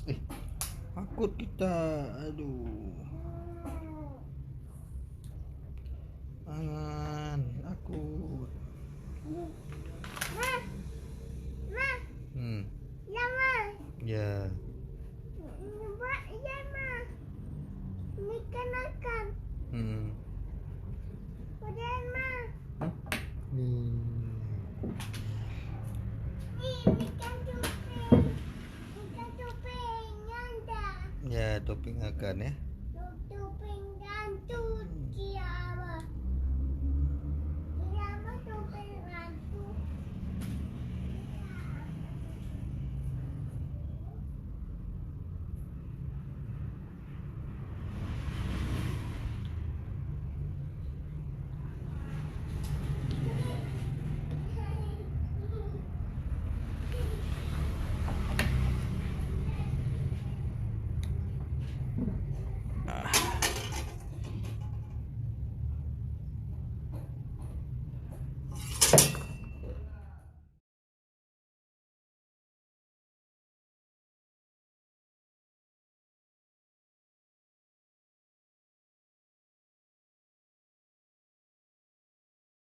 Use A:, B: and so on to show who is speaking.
A: Eh, takut kita. Aduh. Jangan, takut.
B: Ma, ma,
A: Hmm.
B: ya ma,
A: Ya.
B: ya ma, ini kan
A: Hmm.
B: udah ma,
A: Nih.
B: ini kan topengnya ada.
A: Ya, topping akan ya.